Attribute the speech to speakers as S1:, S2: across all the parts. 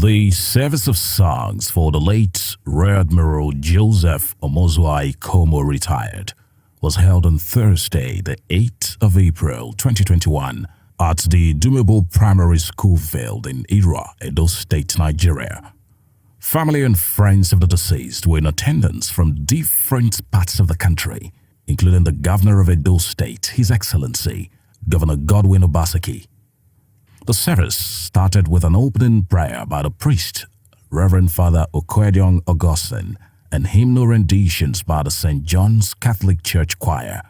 S1: The service of songs for the late Rear Admiral Joseph Omozuya Aikhomu retired was held on Thursday, the 8th of April 2021 at the Dumebo Primary School field in Irua, Edo State, Nigeria. Family and friends of the deceased were in attendance from different parts of the country, including the Governor of Edo State, His Excellency, Governor Godwin Obaseki. The service started with an opening prayer by the priest, Reverend Father Okoedion Augustine, and hymnal renditions by the St. John's Catholic Church Choir.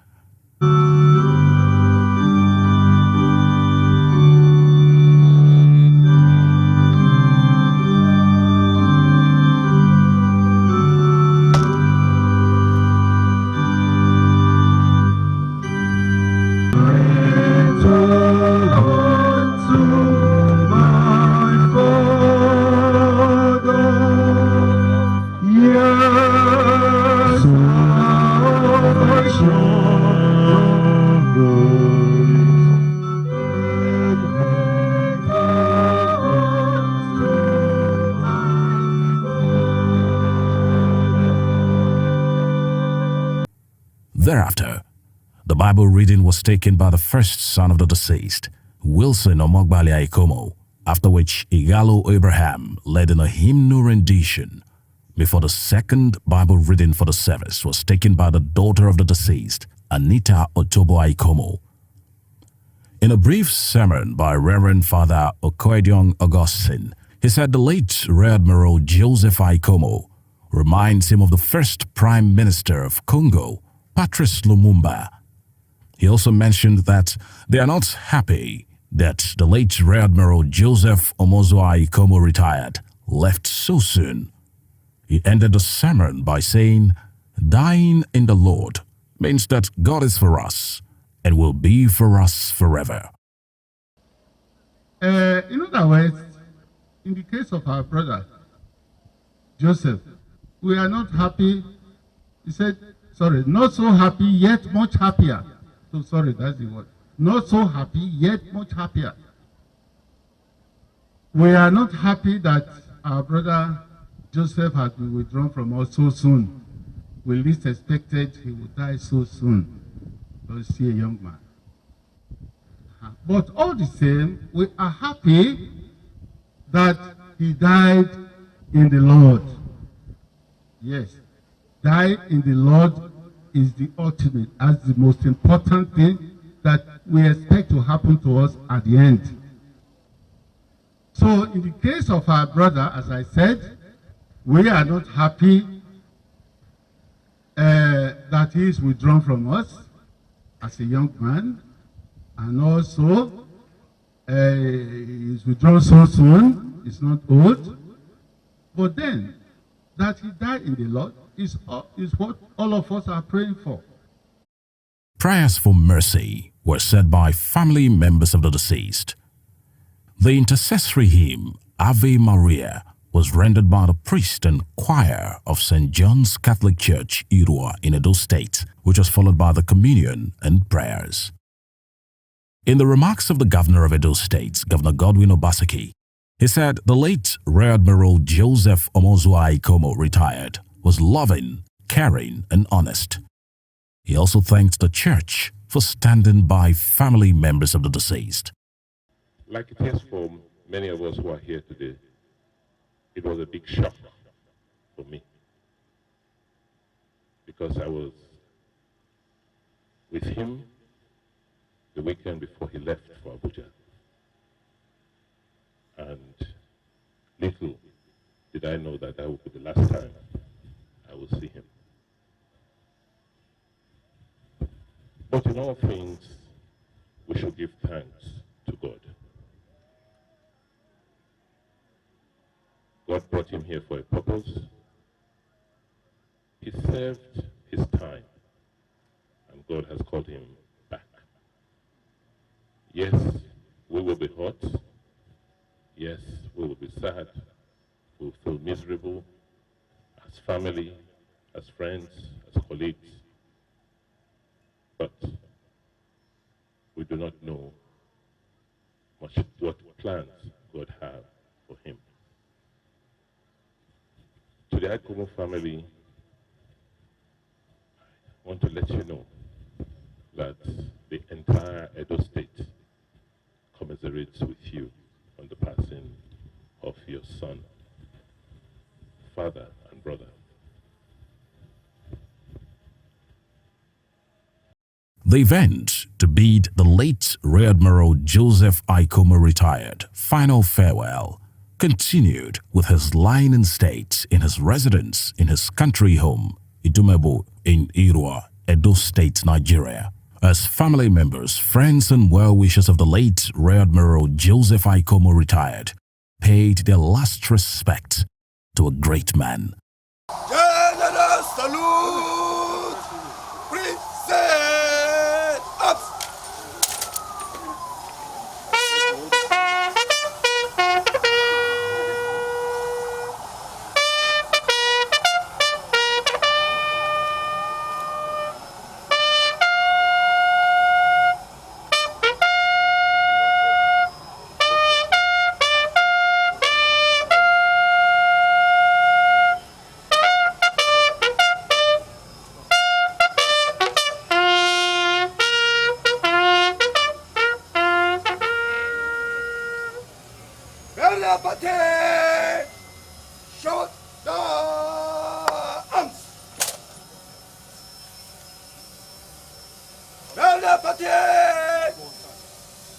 S1: Thereafter, the Bible reading was taken by the first son of the deceased, Wilson Omogbali Aikhomu, after which Igalo Abraham led in a hymnal rendition, before the second Bible reading for the service was taken by the daughter of the deceased, Anita Otobo Aikhomu. In a brief sermon by Reverend Father Okoedion Augustine, he said the late Rear Admiral Joseph Aikhomu reminds him of the first Prime Minister of Congo, Patrice Lumumba. He also mentioned that they are not happy that the late Rear Admiral Joseph Omozuya Aikhomu retired, left so soon. He ended the sermon by saying, "Dying in the Lord means that God is for us and will be for us forever."
S2: In other words, in the case of our brother, Joseph, we are not happy. He said, sorry, not so happy, yet much happier. So sorry, that's the word. Not so happy, yet much happier. We are not happy that our brother Joseph has been withdrawn from us so soon. We least expected he would die so soon. Let's see a young man. But all the same, we are happy that he died in the Lord. Yes. Die in the Lord is the ultimate, as the most important thing that we expect to happen to us at the end. So in the case of our brother, as I said, we are not happy that he is withdrawn from us as a young man, and also he is withdrawn so soon, he's not old, but then that he died in the Lord is what all of us are praying for.
S1: Prayers for mercy were said by family members of the deceased. The intercessory hymn, Ave Maria, was rendered by the priest and choir of St. John's Catholic Church, Irua, in Edo State, which was followed by the communion and prayers. In the remarks of the Governor of Edo State, Governor Godwin Obaseki, he said the late Rear Admiral Joseph Omozuya Aikhomu retired was loving, caring, and honest. He also thanked the church for standing by family members of the deceased.
S3: Like it is for many of us who are here today, it was a big shock for me because I was with him the weekend before he left for Abuja. And little did I know that would be the last time I will see him. But in all things, we should give thanks to God. God brought him here for a purpose. He served his time, and God has called him back. Yes, we will be hurt. Yes, we will be sad. We will feel miserable as family, as friends, as colleagues. But we do not know much what plans God has for him. the Aikhomu family, I want to let you know that the entire Edo State commiserates with you on the passing of your son, father, and brother.
S1: The event to bid the late Rear Admiral Joseph Aikhomu retired final farewell continued with his lying in state in his residence in his country home, Idumebo in Irua, Edo State, Nigeria. As family members, friends and well-wishers of the late Rear Admiral Joseph Aikhomu retired, paid their last respect to a great man.
S4: General salute! Present up! Party! Shoot the arms! Party!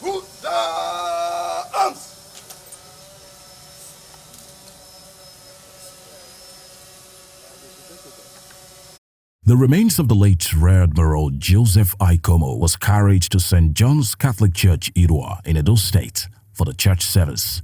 S4: Shoot the arms!
S1: The remains of the late Rear Admiral Joseph Aikhomu was carried to St. John's Catholic Church, Irua, in Edo State, for the church service.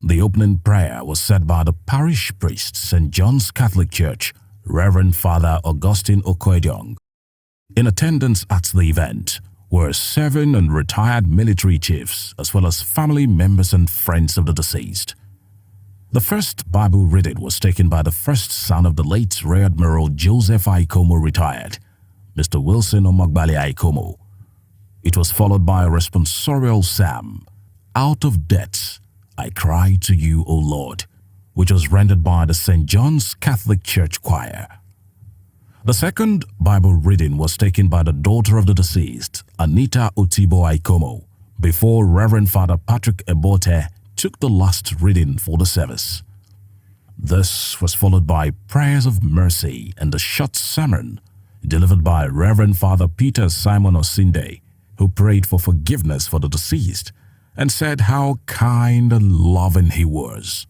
S1: The opening prayer was said by the parish priest, St. John's Catholic Church, Reverend Father Augustine Okoediong. In attendance at the event were 7 and retired military chiefs as well as family members and friends of the deceased. The first Bible reading was taken by the first son of the late Rear Admiral Joseph Aikhomu retired, Mr. Wilson Omogbale Aikhomu. It was followed by a responsorial psalm, Out of Debt I Cry to You, O Lord, which was rendered by the St. John's Catholic Church Choir. The second Bible reading was taken by the daughter of the deceased, Anita Otibo Aikhomu, before Reverend Father Patrick Ebote took the last reading for the service. This was followed by prayers of mercy and a short sermon delivered by Reverend Father Peter Simon Osinde, who prayed for forgiveness for the deceased and said how kind and loving he was.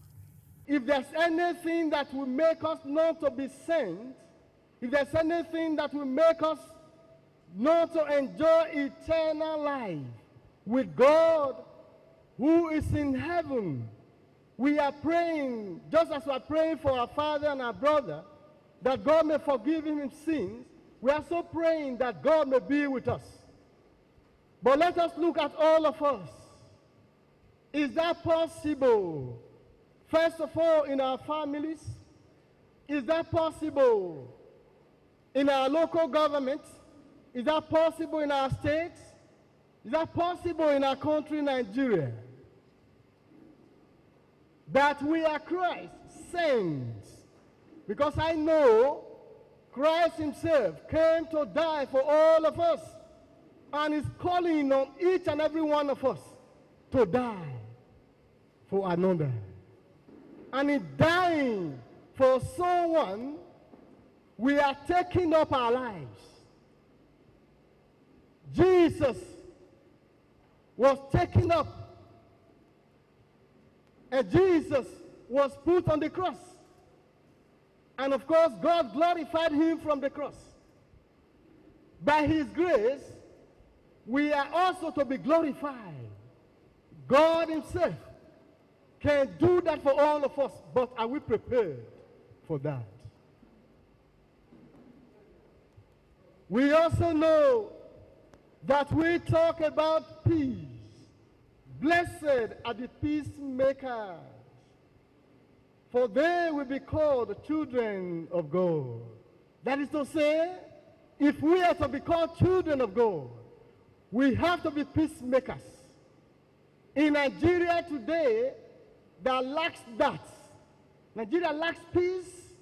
S5: If there's anything that will make us not to be saints, if there's anything that will make us not to enjoy eternal life with God who is in heaven, we are praying, just as we are praying for our father and our brother, that God may forgive him his sins, we are also praying that God may be with us. But let us look at all of us. Is that possible? First of all, in our families, Is that possible in our local government? Is that possible in our states? Is that possible in our country, Nigeria? That we are Christ's saints. Because I know Christ himself came to die for all of us and is calling on each and every one of us to die for another. And in dying for someone, we are taking up our lives. Jesus was taken up, and Jesus was put on the cross. And of course, God glorified him from the cross. By his grace, we are also to be glorified. God himself can do that for all of us, but are we prepared for that? We also know that we talk about peace. Blessed are the peacemakers, for they will be called the children of God. That is to say, if we are to be called children of God, we have to be peacemakers. In Nigeria today, that lacks that. Nigeria lacks peace.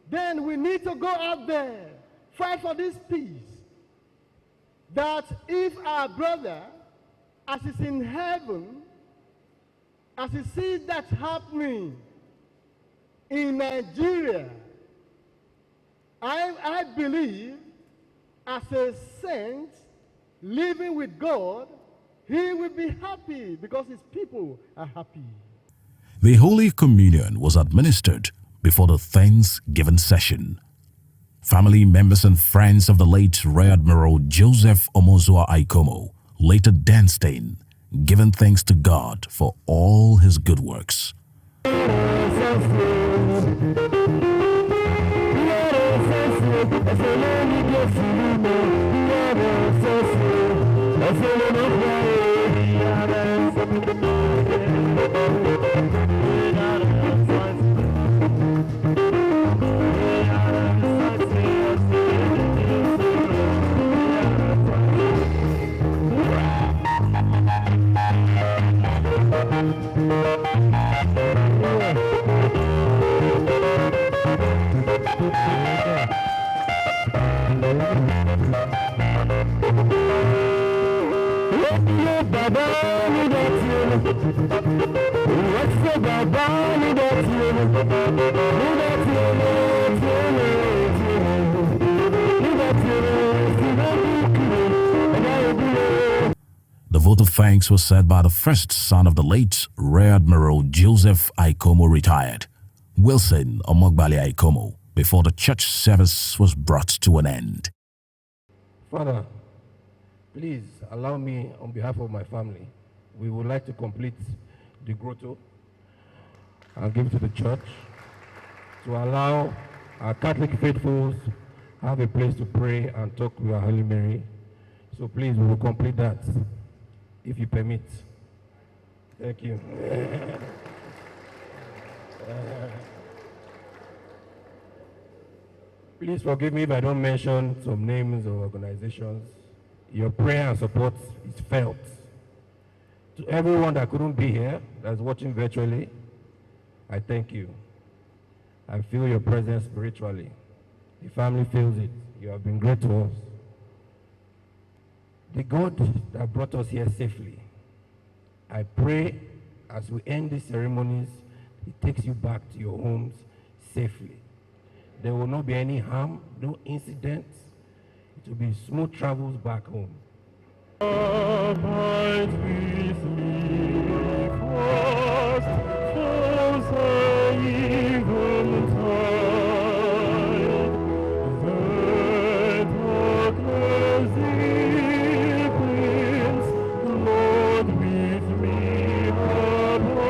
S5: Then we need to go out there, fight for this peace. That if our brother, as is in heaven, as he sees that happening in Nigeria, I believe as a saint living with God, he will be happy because his people are happy.
S1: The Holy Communion was administered before the Thanksgiving session. Family members and friends of the late Rear Admiral Joseph Omozuya Aikhomu later danced in, giving thanks to God for all his good works. The vote of thanks was said by the first son of the late Rear Admiral Joseph Aikhomu retired, Wilson Omogbali Aikhomu, before the church service was brought to an end.
S6: Father, please allow me, on behalf of my family, we would like to complete the grotto and give to the church to allow our Catholic faithfuls have a place to pray and talk with our Holy Mary. So please, we will complete that, if you permit. Thank you. Please forgive me if I don't mention some names or organizations. Your prayer and support is felt. To everyone that couldn't be here, that's watching virtually, I thank you. I feel your presence spiritually. The family feels it. You have been great to us. The God that brought us here safely, I pray as we end these ceremonies, He takes you back to your homes safely. There will not be any harm, no incidents. It will be smooth travels back home. Abide with me first, for the eventide. The darkness deepens, Lord, with me abide.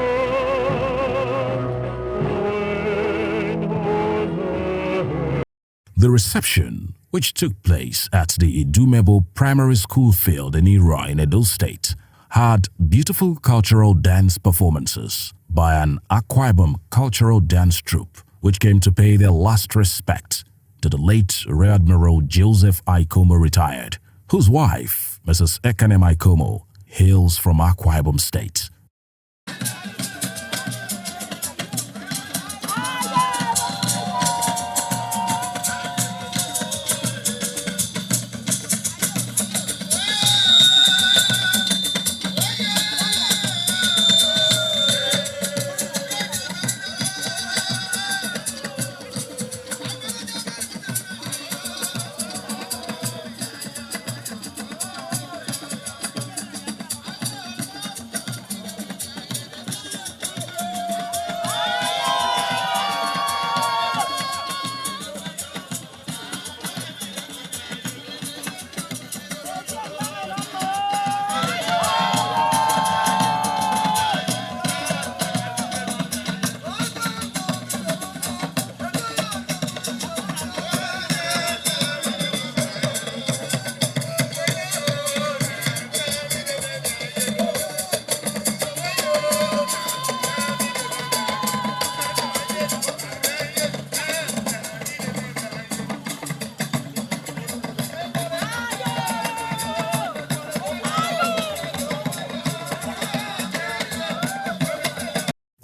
S1: The reception, which took place at the Idumebo Primary School field in Ira in Edo State, had beautiful cultural dance performances by an Akwa Ibom cultural dance troupe which came to pay their last respect to the late Rear Admiral Joseph Aikhomu retired, whose wife, Mrs. Ekanem Aikhomu, hails from Akwa Ibom State.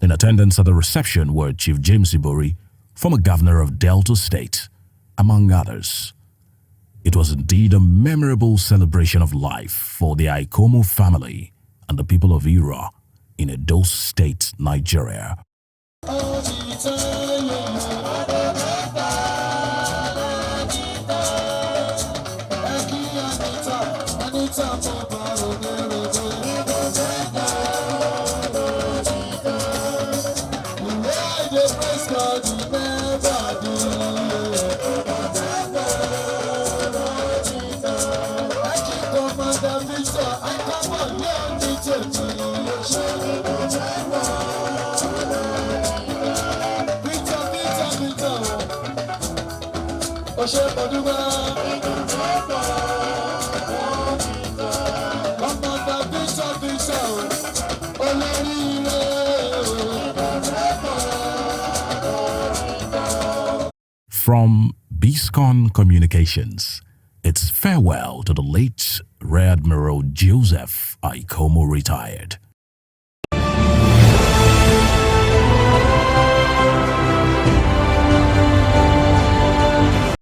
S1: In attendance at the reception were Chief James Ibori, former governor of Delta State, among others. It was indeed a memorable celebration of life for the Aikhomu family and the people of Ira in Edo State, Nigeria. From Biscon Communications, it's farewell to the late Rear Admiral Joseph Aikhomu retired.